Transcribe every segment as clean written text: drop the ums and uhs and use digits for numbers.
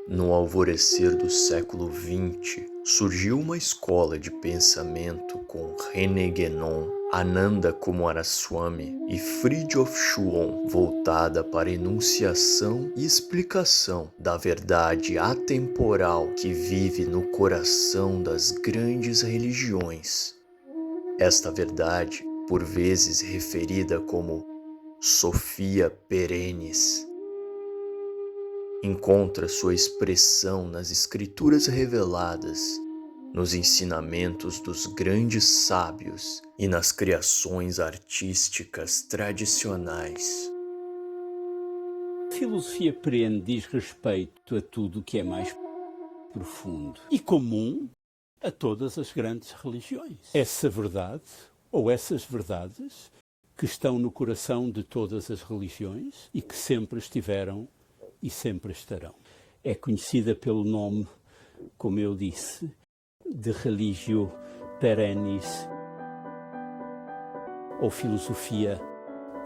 No alvorecer do século XX, surgiu uma escola de pensamento com René Guénon, Ananda Coomaraswamy e Fridtjof Schuon, voltada para enunciação e explicação da verdade atemporal que vive no coração das grandes religiões. Esta verdade, por vezes referida como Sophia Perennis, encontra sua expressão nas escrituras reveladas, nos ensinamentos dos grandes sábios e nas criações artísticas tradicionais. A filosofia perene diz respeito a tudo o que é mais profundo e comum a todas as grandes religiões. Essa verdade, ou essas verdades, que estão no coração de todas as religiões e que sempre estiveram e sempre estarão. É conhecida pelo nome, como eu disse, de religio perennis ou filosofia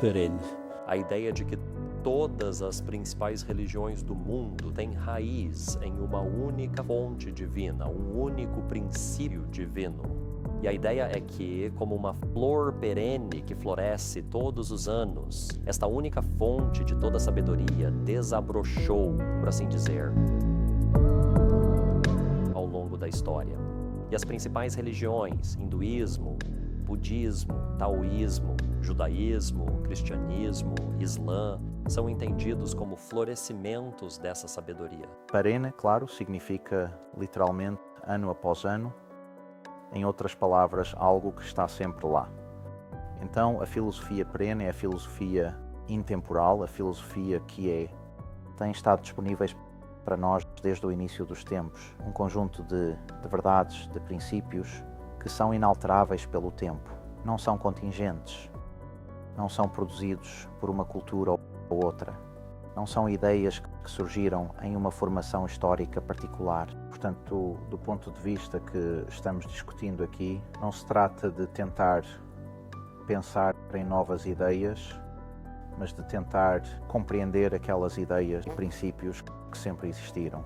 perene. A ideia de que todas as principais religiões do mundo têm raiz em uma única fonte divina, um único princípio divino. E a ideia é que, como uma flor perene que floresce todos os anos, esta única fonte de toda a sabedoria desabrochou, por assim dizer, ao longo da história. E as principais religiões, hinduísmo, budismo, taoísmo, judaísmo, cristianismo, islã, são entendidos como florescimentos dessa sabedoria. Perene, claro, significa literalmente ano após ano. Em outras palavras, algo que está sempre lá. Então, a filosofia perene é a filosofia intemporal, a filosofia que tem estado disponível para nós desde o início dos tempos. Um conjunto de verdades, de princípios que são inalteráveis pelo tempo. Não são contingentes, não são produzidos por uma cultura ou outra. Não são ideias que surgiram em uma formação histórica particular. Portanto, do ponto de vista que estamos discutindo aqui, não se trata de tentar pensar em novas ideias, mas de tentar compreender aquelas ideias e princípios que sempre existiram.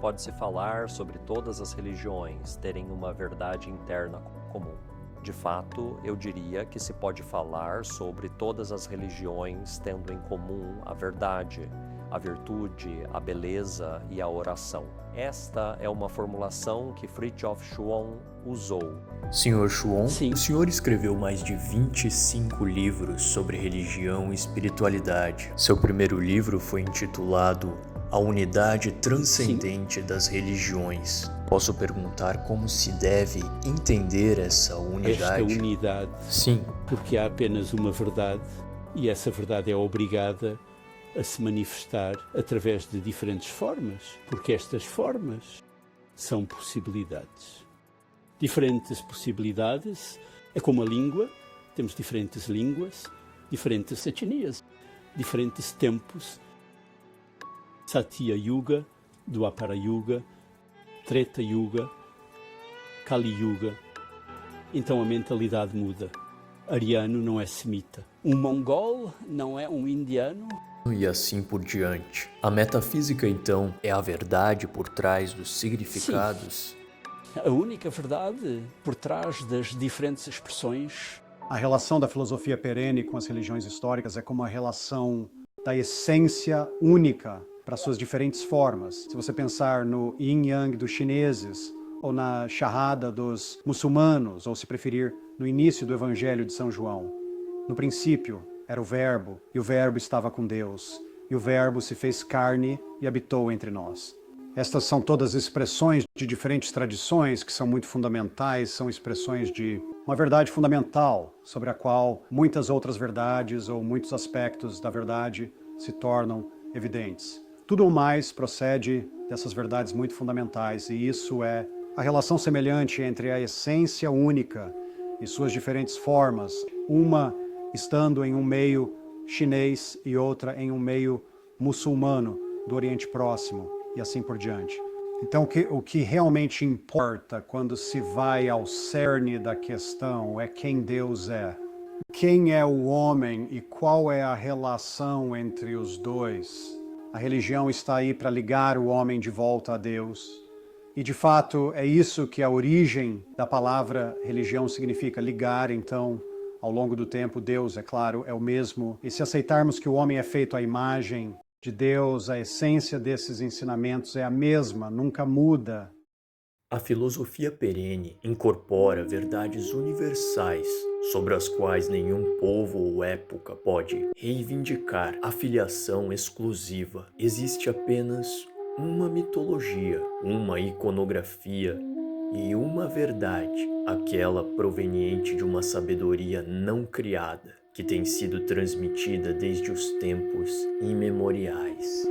Pode-se falar sobre todas as religiões terem uma verdade interna comum. De fato, eu diria que se pode falar sobre todas as religiões tendo em comum a verdade, a virtude, a beleza e a oração. Esta é uma formulação que Fridtjof Schuon usou. Sr. Schuon, Sim. O senhor escreveu mais de 25 livros sobre religião e espiritualidade. Seu primeiro livro foi intitulado A Unidade Transcendente das Religiões. Posso perguntar como se deve entender essa unidade? Esta unidade, Sim. porque há apenas uma verdade e essa verdade é obrigada a se manifestar através de diferentes formas, porque estas formas são possibilidades. Diferentes possibilidades, é como a língua, temos diferentes línguas, diferentes etnias, diferentes tempos. Satya Yuga, Dwapara Yuga, Treta Yuga, Kali Yuga. Então a mentalidade muda. Ariano não é semita. Um mongol não é um indiano. E assim por diante. A metafísica, então, é a verdade por trás dos significados? Sim. A única verdade por trás das diferentes expressões. A relação da filosofia perene com as religiões históricas é como a relação da essência única para suas diferentes formas. Se você pensar no yin-yang dos chineses, ou na charrada dos muçulmanos, ou se preferir, no início do Evangelho de São João. No princípio era o Verbo, e o Verbo estava com Deus, e o Verbo se fez carne e habitou entre nós. Estas são todas expressões de diferentes tradições que são muito fundamentais, são expressões de uma verdade fundamental, sobre a qual muitas outras verdades ou muitos aspectos da verdade se tornam evidentes. Tudo o mais procede dessas verdades muito fundamentais, e isso é a relação semelhante entre a essência única e suas diferentes formas, uma estando em um meio chinês e outra em um meio muçulmano do Oriente Próximo, e assim por diante. Então, o que realmente importa quando se vai ao cerne da questão é quem Deus é. Quem é o homem e qual é a relação entre os dois? A religião está aí para ligar o homem de volta a Deus. E de fato é isso que a origem da palavra religião significa, ligar. Então, ao longo do tempo, Deus, é claro, é o mesmo. E se aceitarmos que o homem é feito à imagem de Deus, a essência desses ensinamentos é a mesma, nunca muda. A filosofia perene incorpora verdades universais sobre as quais nenhum povo ou época pode reivindicar a filiação exclusiva. Existe apenas uma mitologia, uma iconografia e uma verdade, aquela proveniente de uma sabedoria não criada, que tem sido transmitida desde os tempos imemoriais.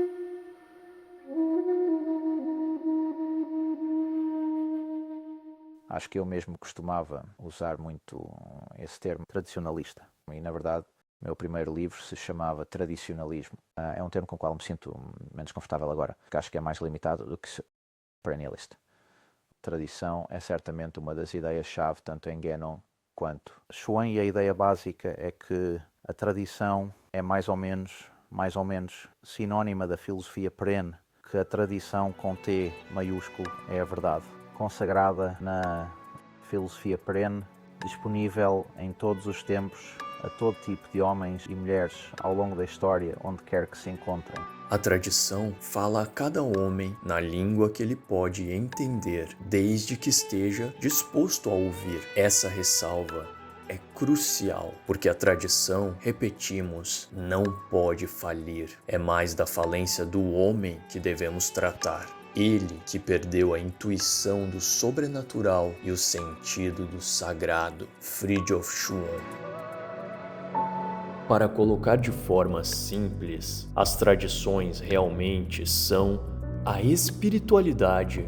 Acho que eu mesmo costumava usar muito esse termo tradicionalista. E, na verdade, o meu primeiro livro se chamava Tradicionalismo. É um termo com o qual me sinto menos confortável agora, porque acho que é mais limitado do que perennialista. Tradição é certamente uma das ideias-chave, tanto em Guénon quanto Chuan, e a ideia básica é que a tradição é mais ou menos sinónima da filosofia perene, que a tradição com T maiúsculo é a verdade, consagrada na filosofia perene, disponível em todos os tempos, a todo tipo de homens e mulheres ao longo da história, onde quer que se encontrem. A tradição fala a cada homem na língua que ele pode entender, desde que esteja disposto a ouvir. Essa ressalva é crucial, porque a tradição, repetimos, não pode falir. É mais da falência do homem que devemos tratar. Ele que perdeu a intuição do sobrenatural e o sentido do sagrado. Fridtjof Schuon. Para colocar de forma simples, as tradições realmente são a espiritualidade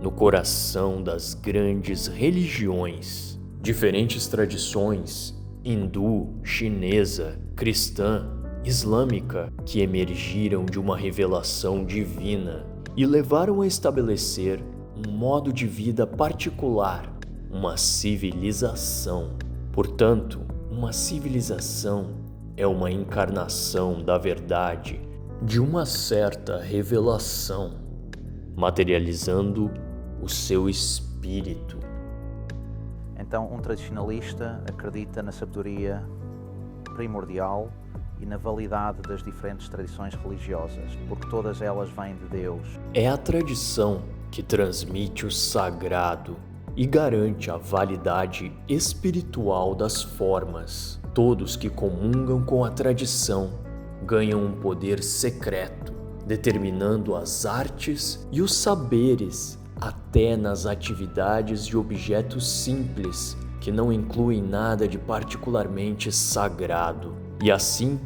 no coração das grandes religiões. Diferentes tradições, hindu, chinesa, cristã, islâmica, que emergiram de uma revelação divina e levaram a estabelecer um modo de vida particular, uma civilização. Portanto, uma civilização é uma encarnação da verdade, de uma certa revelação, materializando o seu espírito. Então, um tradicionalista acredita na sabedoria primordial e na validade das diferentes tradições religiosas, porque todas elas vêm de Deus. É a tradição que transmite o sagrado e garante a validade espiritual das formas. Todos que comungam com a tradição ganham um poder secreto, determinando as artes e os saberes, até nas atividades e objetos simples, que não incluem nada de particularmente sagrado. E assim,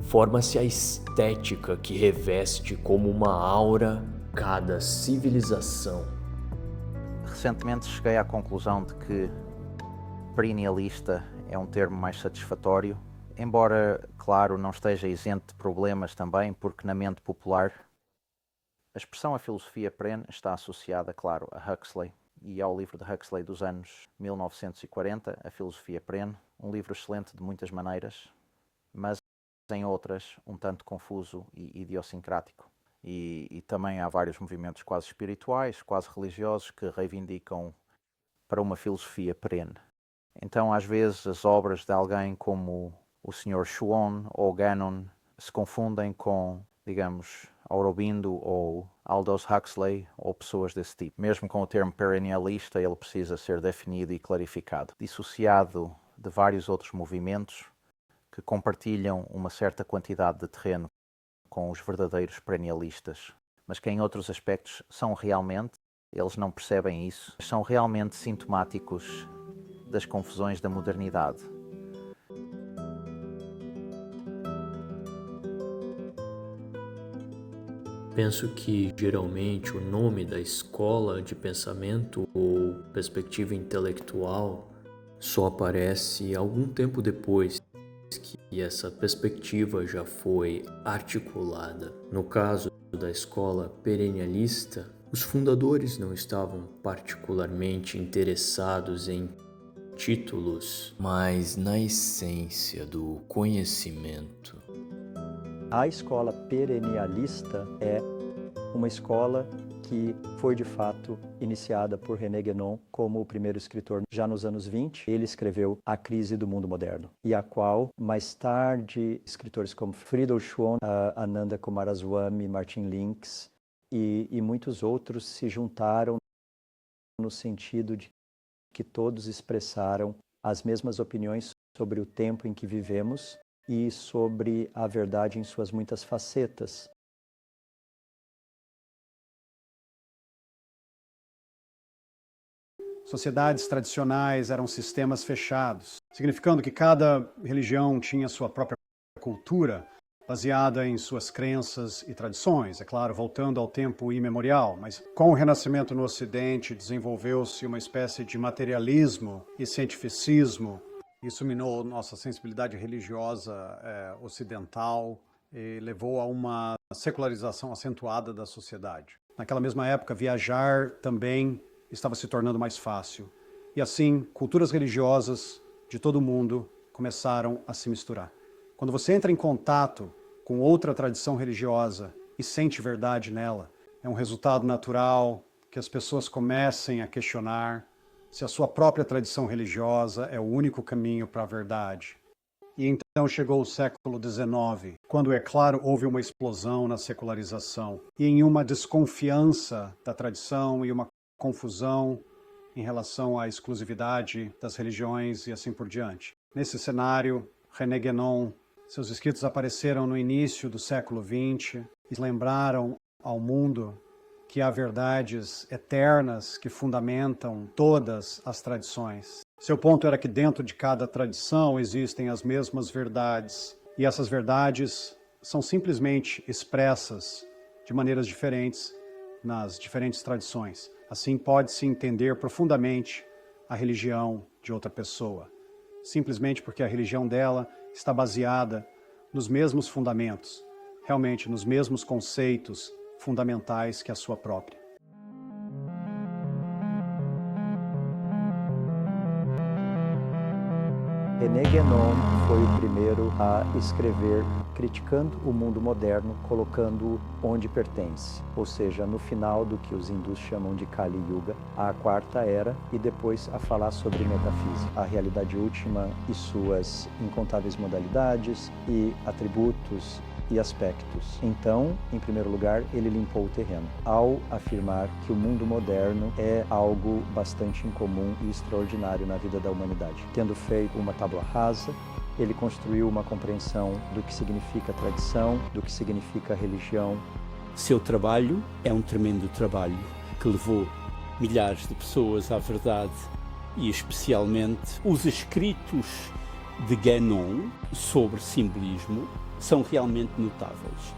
forma-se a estética que reveste como uma aura cada civilização. Recentemente cheguei à conclusão de que perennialista é um termo mais satisfatório, embora, claro, não esteja isento de problemas também, porque na mente popular a expressão a filosofia perene está associada, claro, a Huxley e ao livro de Huxley dos anos 1940, A Filosofia Perene, um livro excelente de muitas maneiras, mas em outras um tanto confuso e idiosincrático. E também há vários movimentos quase espirituais, quase religiosos, que reivindicam para uma filosofia perene. Então, às vezes, as obras de alguém como o Sr. Schuon ou Guénon se confundem com, digamos, Aurobindo ou Aldous Huxley ou pessoas desse tipo. Mesmo com o termo perennialista, ele precisa ser definido e clarificado, dissociado de vários outros movimentos que compartilham uma certa quantidade de terreno com os verdadeiros perennialistas, mas que em outros aspectos são realmente, eles não percebem isso, são realmente sintomáticos das confusões da modernidade. Penso que, geralmente, o nome da escola de pensamento ou perspectiva intelectual só aparece algum tempo depois que essa perspectiva já foi articulada. No caso da escola perennialista, os fundadores não estavam particularmente interessados em títulos, mas na essência do conhecimento. A escola perennialista é uma escola que foi de fato iniciada por René Guénon como o primeiro escritor já nos anos 20. Ele escreveu A Crise do Mundo Moderno, e a qual mais tarde escritores como Friedrich Schwann, Ananda Coomaraswamy, Martin Lynx e muitos outros se juntaram no sentido de que todos expressaram as mesmas opiniões sobre o tempo em que vivemos e sobre a verdade em suas muitas facetas. Sociedades tradicionais eram sistemas fechados, significando que cada religião tinha sua própria cultura, baseada em suas crenças e tradições, é claro, voltando ao tempo imemorial. Mas com o Renascimento no Ocidente, desenvolveu-se uma espécie de materialismo e cientificismo. Isso minou nossa sensibilidade religiosa ocidental e levou a uma secularização acentuada da sociedade. Naquela mesma época, viajar também estava se tornando mais fácil. E assim, culturas religiosas de todo o mundo começaram a se misturar. Quando você entra em contato com outra tradição religiosa e sente verdade nela, é um resultado natural que as pessoas comecem a questionar se a sua própria tradição religiosa é o único caminho para a verdade. E então chegou o século XIX, quando, é claro, houve uma explosão na secularização e em uma desconfiança da tradição e uma confusão em relação à exclusividade das religiões e assim por diante. Nesse cenário, René Guénon, seus escritos apareceram no início do século XX e lembraram ao mundo que há verdades eternas que fundamentam todas as tradições. Seu ponto era que dentro de cada tradição existem as mesmas verdades, e essas verdades são simplesmente expressas de maneiras diferentes nas diferentes tradições. Assim pode-se entender profundamente a religião de outra pessoa, simplesmente porque a religião dela está baseada nos mesmos fundamentos, realmente nos mesmos conceitos fundamentais que a sua própria. René Guénon foi o primeiro a escrever criticando o mundo moderno, colocando-o onde pertence, ou seja, no final do que os hindus chamam de Kali Yuga, a quarta era, e depois a falar sobre metafísica, a realidade última e suas incontáveis modalidades e atributos e aspectos. Então, em primeiro lugar, ele limpou o terreno, ao afirmar que o mundo moderno é algo bastante incomum e extraordinário na vida da humanidade. Tendo feito uma tábua rasa, ele construiu uma compreensão do que significa tradição, do que significa religião. Seu trabalho é um tremendo trabalho que levou milhares de pessoas à verdade, e especialmente os escritos de Guénon sobre simbolismo são realmente notáveis.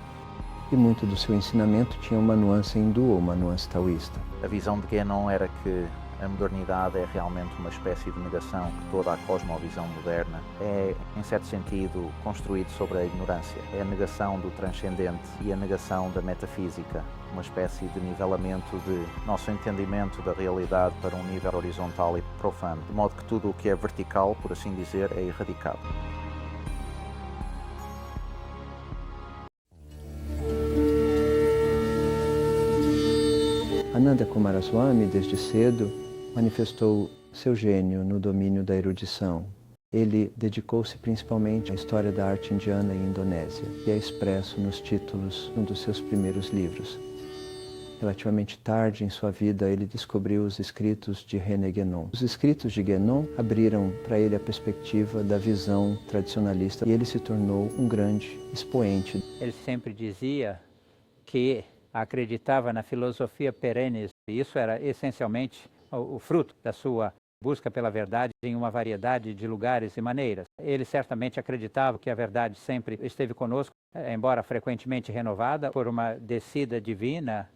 E muito do seu ensinamento tinha uma nuance hindu ou uma nuance taoísta. A visão de Guénon era que a modernidade é realmente uma espécie de negação, que toda a cosmovisão moderna é, em certo sentido, construída sobre a ignorância. É a negação do transcendente e a negação da metafísica, uma espécie de nivelamento de nosso entendimento da realidade para um nível horizontal e profano, de modo que tudo o que é vertical, por assim dizer, é erradicado. Ananda Coomaraswamy, desde cedo, manifestou seu gênio no domínio da erudição. Ele dedicou-se principalmente à história da arte indiana e indonésia, e é expresso nos títulos de um dos seus primeiros livros. Relativamente tarde em sua vida, ele descobriu os escritos de René Guénon. Os escritos de Guénon abriram para ele a perspectiva da visão tradicionalista, e ele se tornou um grande expoente. Ele sempre dizia que acreditava na filosofia perene, e isso era essencialmente o fruto da sua busca pela verdade em uma variedade de lugares e maneiras. Ele certamente acreditava que a verdade sempre esteve conosco, embora frequentemente renovada por uma descida divina,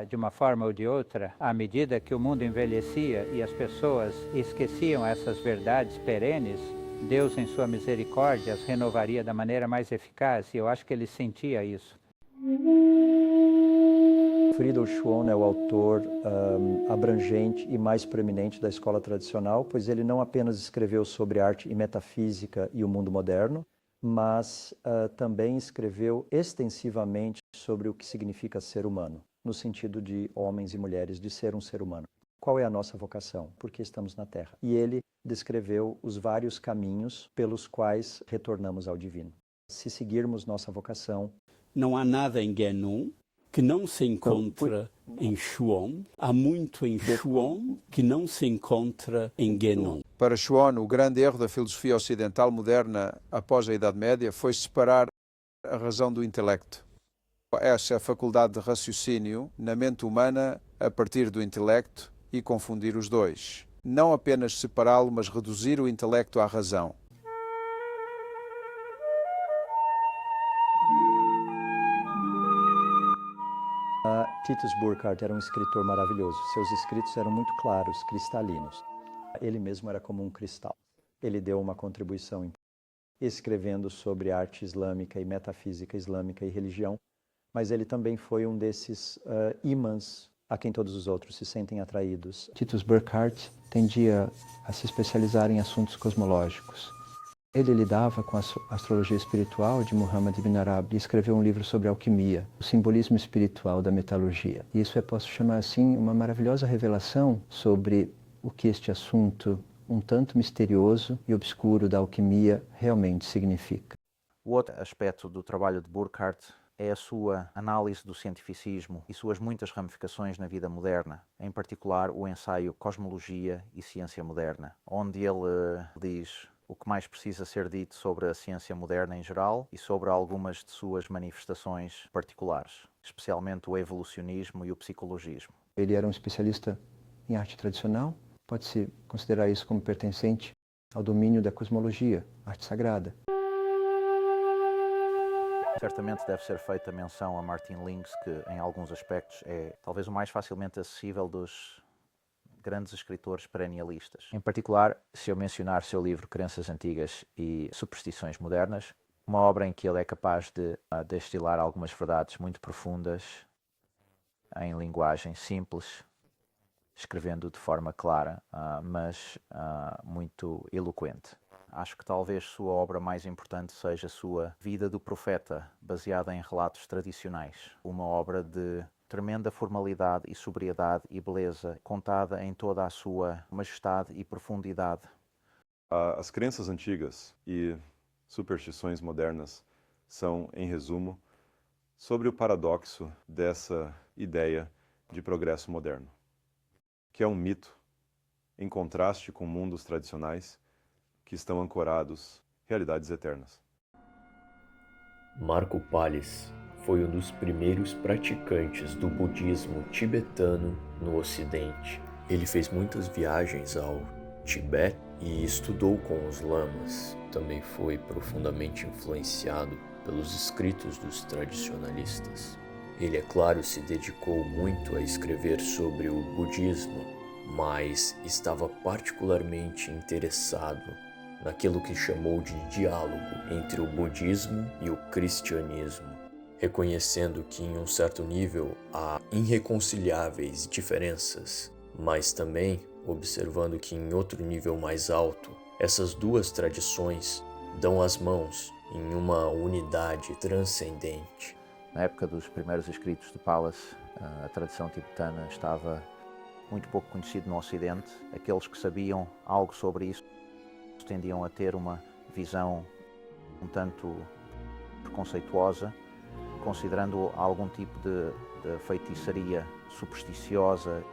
de uma forma ou de outra, à medida que o mundo envelhecia e as pessoas esqueciam essas verdades perenes, Deus, em sua misericórdia, as renovaria da maneira mais eficaz, e eu acho que ele sentia isso. Friedrich Schwann é o autor abrangente e mais proeminente da escola tradicional, pois ele não apenas escreveu sobre arte e metafísica e o mundo moderno, mas também escreveu extensivamente sobre o que significa ser humano, no sentido de homens e mulheres, de ser um ser humano. Qual é a nossa vocação? Por que estamos na Terra? E ele descreveu os vários caminhos pelos quais retornamos ao divino. Se seguirmos nossa vocação... Não há nada em Guénon que não se encontra em Chuon. Há muito em Chuon que não se encontra em Guénon. Para Chuon, o grande erro da filosofia ocidental moderna após a Idade Média foi separar a razão do intelecto. Essa é a faculdade de raciocínio na mente humana a partir do intelecto e confundir os dois. Não apenas separá-lo, mas reduzir o intelecto à razão. Titus Burckhardt era um escritor maravilhoso. Seus escritos eram muito claros, cristalinos. Ele mesmo era como um cristal. Ele deu uma contribuição escrevendo sobre arte islâmica e metafísica islâmica e religião, mas ele também foi um desses ímãs a quem todos os outros se sentem atraídos. Titus Burckhardt tendia a se especializar em assuntos cosmológicos. Ele lidava com a astrologia espiritual de Muhammad ibn Arabi e escreveu um livro sobre alquimia, o simbolismo espiritual da metalurgia. E isso posso chamar assim, uma maravilhosa revelação sobre o que este assunto, um tanto misterioso e obscuro da alquimia, realmente significa. O outro aspecto do trabalho de Burckhardt é a sua análise do cientificismo e suas muitas ramificações na vida moderna, em particular o ensaio Cosmologia e Ciência Moderna, onde ele diz o que mais precisa ser dito sobre a ciência moderna em geral e sobre algumas de suas manifestações particulares, especialmente o evolucionismo e o psicologismo. Ele era um especialista em arte tradicional, pode-se considerar isso como pertencente ao domínio da cosmologia, arte sagrada. Certamente deve ser feita menção a Martin Lings, que em alguns aspectos é talvez o mais facilmente acessível dos grandes escritores perennialistas. Em particular, se eu mencionar seu livro Crenças Antigas e Superstições Modernas, uma obra em que ele é capaz de destilar algumas verdades muito profundas em linguagem simples, escrevendo de forma clara, mas muito eloquente. Acho que talvez sua obra mais importante seja a sua Vida do Profeta, baseada em relatos tradicionais. Uma obra de tremenda formalidade e sobriedade e beleza, contada em toda a sua majestade e profundidade. As crenças antigas e superstições modernas são, em resumo, sobre o paradoxo dessa ideia de progresso moderno, que é um mito em contraste com mundos tradicionais que estão ancorados em realidades eternas. Marco Pallis foi um dos primeiros praticantes do budismo tibetano no Ocidente. Ele fez muitas viagens ao Tibete e estudou com os lamas. Também foi profundamente influenciado pelos escritos dos tradicionalistas. Ele, é claro, se dedicou muito a escrever sobre o budismo, mas estava particularmente interessado naquilo que chamou de diálogo entre o budismo e o cristianismo, reconhecendo que em um certo nível há irreconciliáveis diferenças, mas também observando que em outro nível mais alto, essas duas tradições dão as mãos em uma unidade transcendente. Na época dos primeiros escritos de Pallas, a tradição tibetana estava muito pouco conhecida no Ocidente. Aqueles que sabiam algo sobre isso tendiam a ter uma visão um tanto preconceituosa, considerando algum tipo de feitiçaria supersticiosa.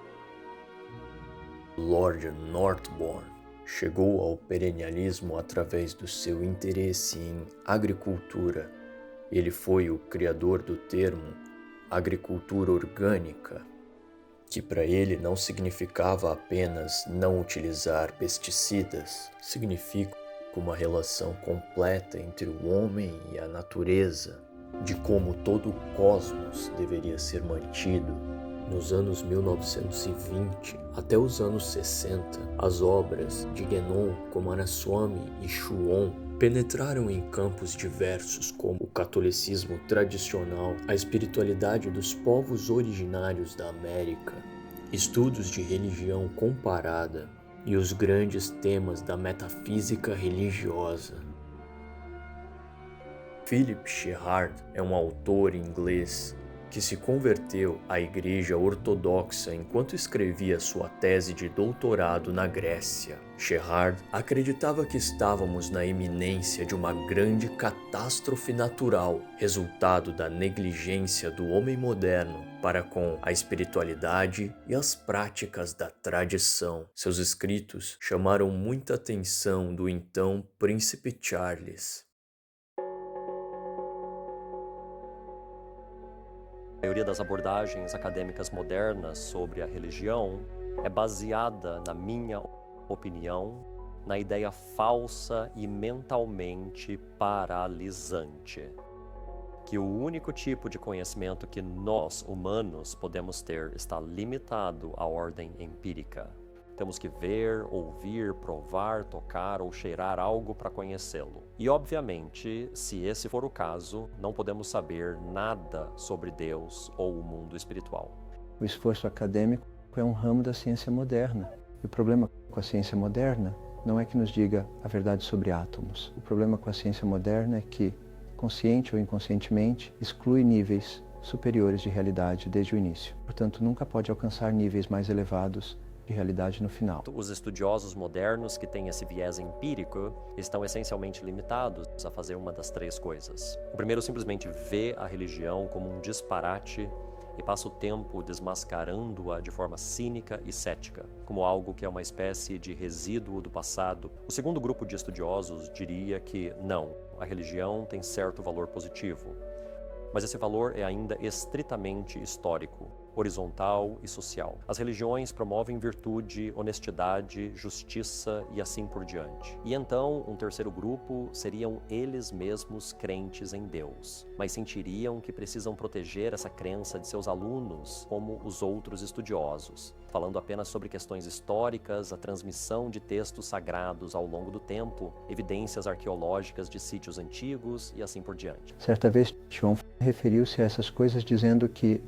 Lord Northbourne chegou ao perennialismo através do seu interesse em agricultura. Ele foi o criador do termo agricultura orgânica, que para ele não significava apenas não utilizar pesticidas, significa uma relação completa entre o homem e a natureza, de como todo o cosmos deveria ser mantido. Nos anos 1920 até os anos 60, as obras de Guénon, Coomaraswamy e Chuon penetraram em campos diversos como o catolicismo tradicional, a espiritualidade dos povos originários da América, estudos de religião comparada e os grandes temas da metafísica religiosa. Philip Sherhard é um autor inglês que se converteu à Igreja Ortodoxa enquanto escrevia sua tese de doutorado na Grécia. Sherhard acreditava que estávamos na iminência de uma grande catástrofe natural, resultado da negligência do homem moderno para com a espiritualidade e as práticas da tradição. Seus escritos chamaram muita atenção do então Príncipe Charles. A maioria das abordagens acadêmicas modernas sobre a religião é baseada, na minha opinião, na ideia falsa e mentalmente paralisante, que o único tipo de conhecimento que nós, humanos, podemos ter está limitado à ordem empírica. Temos que ver, ouvir, provar, tocar ou cheirar algo para conhecê-lo. E, obviamente, se esse for o caso, não podemos saber nada sobre Deus ou o mundo espiritual. O esforço acadêmico é um ramo da ciência moderna. E o problema com a ciência moderna não é que nos diga a verdade sobre átomos. O problema com a ciência moderna é que, consciente ou inconscientemente, exclui níveis superiores de realidade desde o início. Portanto, nunca pode alcançar níveis mais elevados de realidade no final. Os estudiosos modernos que têm esse viés empírico estão essencialmente limitados a fazer uma das três coisas. O primeiro simplesmente vê a religião como um disparate e passa o tempo desmascarando-a de forma cínica e cética, como algo que é uma espécie de resíduo do passado. O segundo grupo de estudiosos diria que não, a religião tem certo valor positivo, mas esse valor é ainda estritamente histórico, horizontal e social. As religiões promovem virtude, honestidade, justiça e assim por diante. E então, um terceiro grupo seriam eles mesmos crentes em Deus, mas sentiriam que precisam proteger essa crença de seus alunos como os outros estudiosos, falando apenas sobre questões históricas, a transmissão de textos sagrados ao longo do tempo, evidências arqueológicas de sítios antigos e assim por diante. Certa vez, Schwann referiu-se a essas coisas dizendo que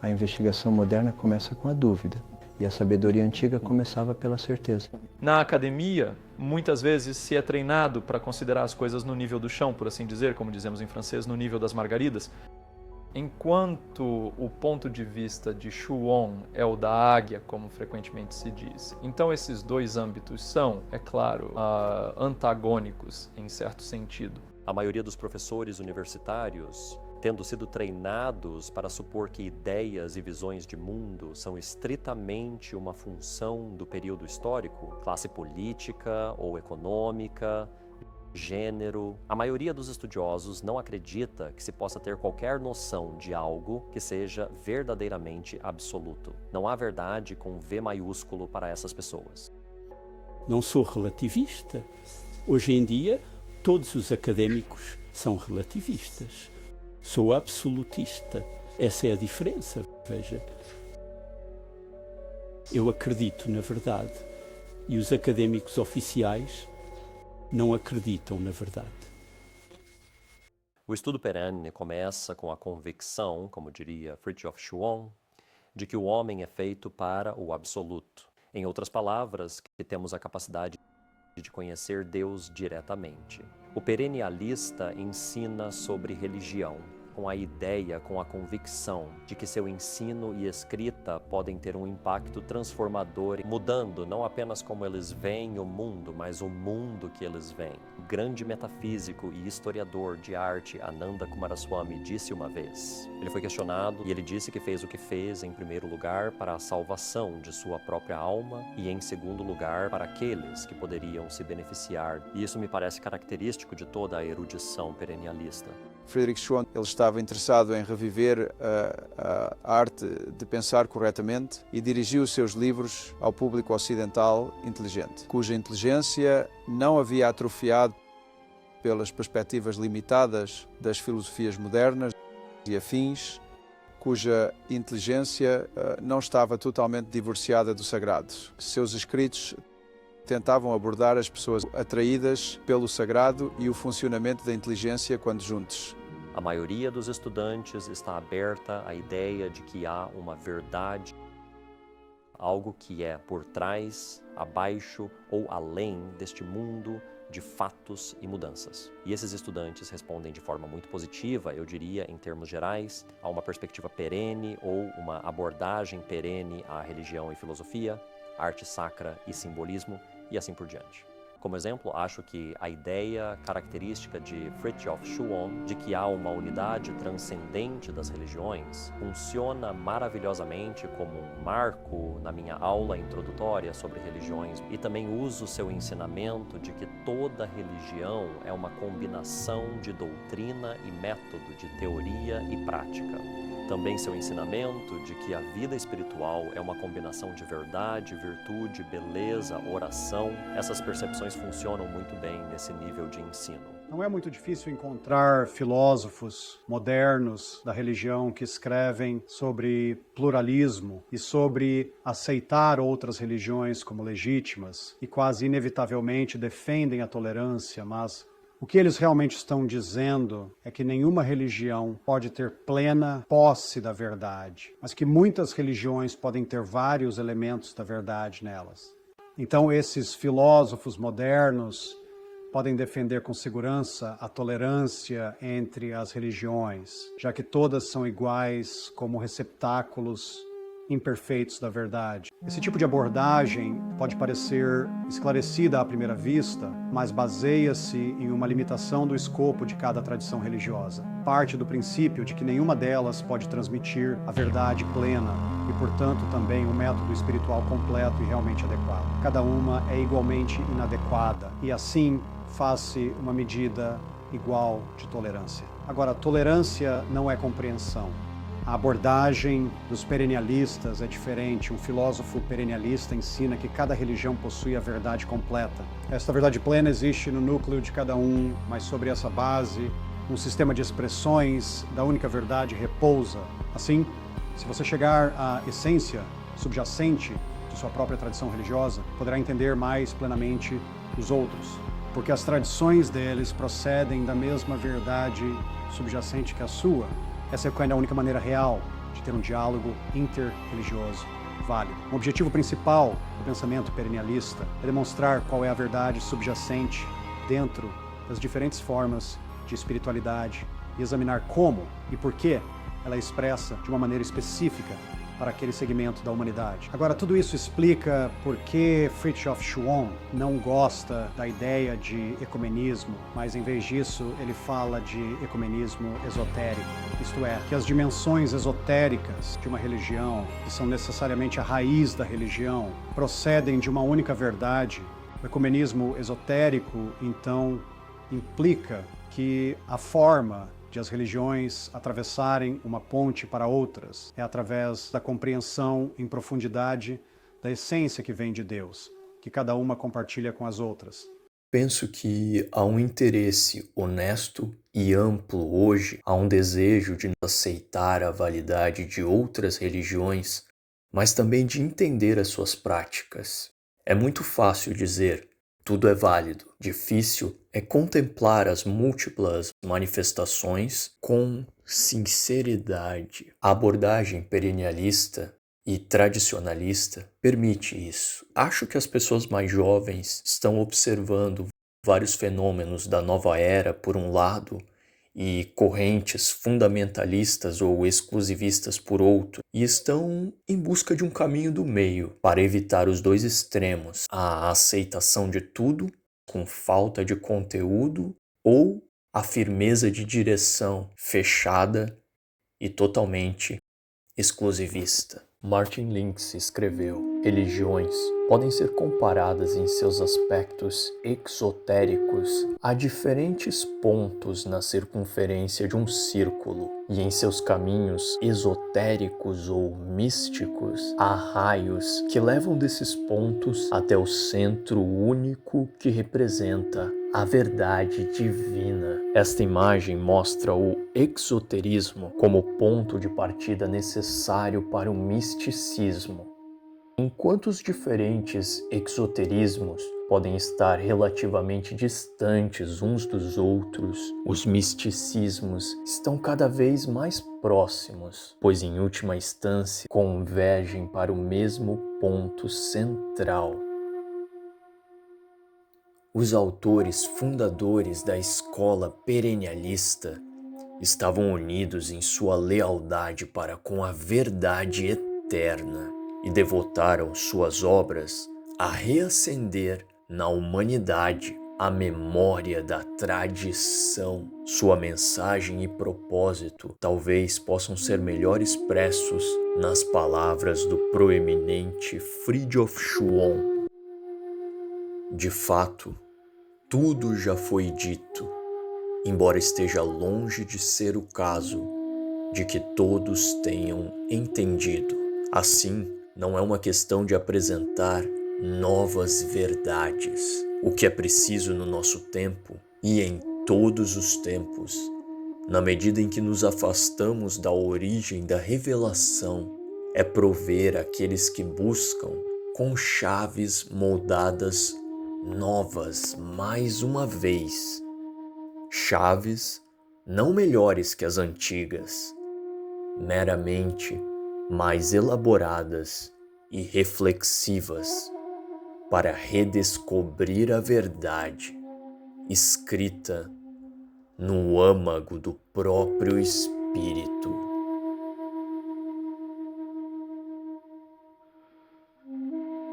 a investigação moderna começa com a dúvida e a sabedoria antiga começava pela certeza. Na academia, muitas vezes se é treinado para considerar as coisas no nível do chão, por assim dizer, como dizemos em francês, no nível das margaridas, enquanto o ponto de vista de Schwann é o da águia, como frequentemente se diz. Então esses dois âmbitos são, é claro, antagônicos em certo sentido. A maioria dos professores universitários, tendo sido treinados para supor que ideias e visões de mundo são estritamente uma função do período histórico, classe política ou econômica, gênero, a maioria dos estudiosos não acredita que se possa ter qualquer noção de algo que seja verdadeiramente absoluto. Não há verdade com V maiúsculo para essas pessoas. Não sou relativista. Hoje em dia, todos os académicos são relativistas. Sou absolutista. Essa é a diferença, veja. Eu acredito na verdade e os académicos oficiais não acreditam na verdade. O estudo perene começa com a convicção, como diria Fridtjof Schwann, de que o homem é feito para o absoluto. Em outras palavras, que temos a capacidade de conhecer Deus diretamente. O perenialista ensina sobre religião, com a ideia, com a convicção de que seu ensino e escrita podem ter um impacto transformador, mudando não apenas como eles veem o mundo, mas o mundo que eles veem. O grande metafísico e historiador de arte Ananda Coomaraswamy disse uma vez. Ele foi questionado e ele disse que fez o que fez, em primeiro lugar, para a salvação de sua própria alma e, em segundo lugar, para aqueles que poderiam se beneficiar. E isso me parece característico de toda a erudição perenialista. Friedrich Schwann, ele estava interessado em reviver a arte de pensar corretamente e dirigiu os seus livros ao público ocidental inteligente, cuja inteligência não havia atrofiado pelas perspectivas limitadas das filosofias modernas e afins, cuja inteligência não estava totalmente divorciada do sagrado. Seus escritos tentavam abordar as pessoas atraídas pelo sagrado e o funcionamento da inteligência quando juntos. A maioria dos estudantes está aberta à ideia de que há uma verdade, algo que é por trás, abaixo ou além deste mundo de fatos e mudanças. E esses estudantes respondem de forma muito positiva, eu diria, em termos gerais, a uma perspectiva perene ou uma abordagem perene à religião e filosofia, arte sacra e simbolismo e assim por diante. Como exemplo, acho que a ideia característica de Fridtjof Schuon de que há uma unidade transcendente das religiões funciona maravilhosamente como um marco na minha aula introdutória sobre religiões e também uso seu ensinamento de que toda religião é uma combinação de doutrina e método, de teoria e prática. Também seu ensinamento de que a vida espiritual é uma combinação de verdade, virtude, beleza, oração. Essas percepções funcionam muito bem nesse nível de ensino. Não é muito difícil encontrar filósofos modernos da religião que escrevem sobre pluralismo e sobre aceitar outras religiões como legítimas e quase inevitavelmente defendem a tolerância, mas o que eles realmente estão dizendo é que nenhuma religião pode ter plena posse da verdade, mas que muitas religiões podem ter vários elementos da verdade nelas. Então, esses filósofos modernos podem defender com segurança a tolerância entre as religiões, já que todas são iguais como receptáculos imperfeitos da verdade. Esse tipo de abordagem pode parecer esclarecida à primeira vista, mas baseia-se em uma limitação do escopo de cada tradição religiosa. Parte do princípio de que nenhuma delas pode transmitir a verdade plena e, portanto, também o método espiritual completo e realmente adequado. Cada uma é igualmente inadequada e, assim, faz-se uma medida igual de tolerância. Agora, tolerância não é compreensão. A abordagem dos perennialistas é diferente. Um filósofo perennialista ensina que cada religião possui a verdade completa. Esta verdade plena existe no núcleo de cada um, mas sobre essa base, um sistema de expressões da única verdade repousa. Assim, se você chegar à essência subjacente de sua própria tradição religiosa, poderá entender mais plenamente os outros, porque as tradições deles procedem da mesma verdade subjacente que a sua. Essa é a única maneira real de ter um diálogo interreligioso válido. O objetivo principal do pensamento perennialista é demonstrar qual é a verdade subjacente dentro das diferentes formas de espiritualidade e examinar como e por que ela é expressa de uma maneira específica para aquele segmento da humanidade. Agora, tudo isso explica por que Fridtjof Schuon não gosta da ideia de ecumenismo, mas em vez disso ele fala de ecumenismo esotérico. Isto é, que as dimensões esotéricas de uma religião, que são necessariamente a raiz da religião, procedem de uma única verdade. O ecumenismo esotérico, então, implica que a forma de as religiões atravessarem uma ponte para outras é através da compreensão em profundidade da essência que vem de Deus, que cada uma compartilha com as outras. Penso que há um interesse honesto e amplo hoje, há um desejo de aceitar a validade de outras religiões, mas também de entender as suas práticas. É muito fácil dizer: tudo é válido. Difícil é contemplar as múltiplas manifestações com sinceridade. A abordagem perennialista e tradicionalista permite isso. Acho que as pessoas mais jovens estão observando vários fenômenos da nova era, por um lado, e correntes fundamentalistas ou exclusivistas por outro, e estão em busca de um caminho do meio para evitar os dois extremos, a aceitação de tudo com falta de conteúdo ou a firmeza de direção fechada e totalmente exclusivista. Martin Lynch escreveu: religiões podem ser comparadas em seus aspectos exotéricos a diferentes pontos na circunferência de um círculo, e em seus caminhos esotéricos ou místicos a raios que levam desses pontos até o centro único que representa a verdade divina. Esta imagem mostra o exoterismo como ponto de partida necessário para o misticismo. Enquanto os diferentes exoterismos podem estar relativamente distantes uns dos outros, os misticismos estão cada vez mais próximos, pois em última instância convergem para o mesmo ponto central. Os autores fundadores da escola perennialista estavam unidos em sua lealdade para com a verdade eterna e devotaram suas obras a reacender na humanidade a memória da tradição. Sua mensagem e propósito talvez possam ser melhor expressos nas palavras do proeminente Fridtjof Schuon. De fato, tudo já foi dito, embora esteja longe de ser o caso de que todos tenham entendido. Assim, não é uma questão de apresentar novas verdades. O que é preciso no nosso tempo e em todos os tempos, na medida em que nos afastamos da origem da revelação, é prover aqueles que buscam com chaves moldadas novas mais uma vez, chaves não melhores que as antigas, meramente mais elaboradas e reflexivas, para redescobrir a verdade escrita no âmago do próprio Espírito.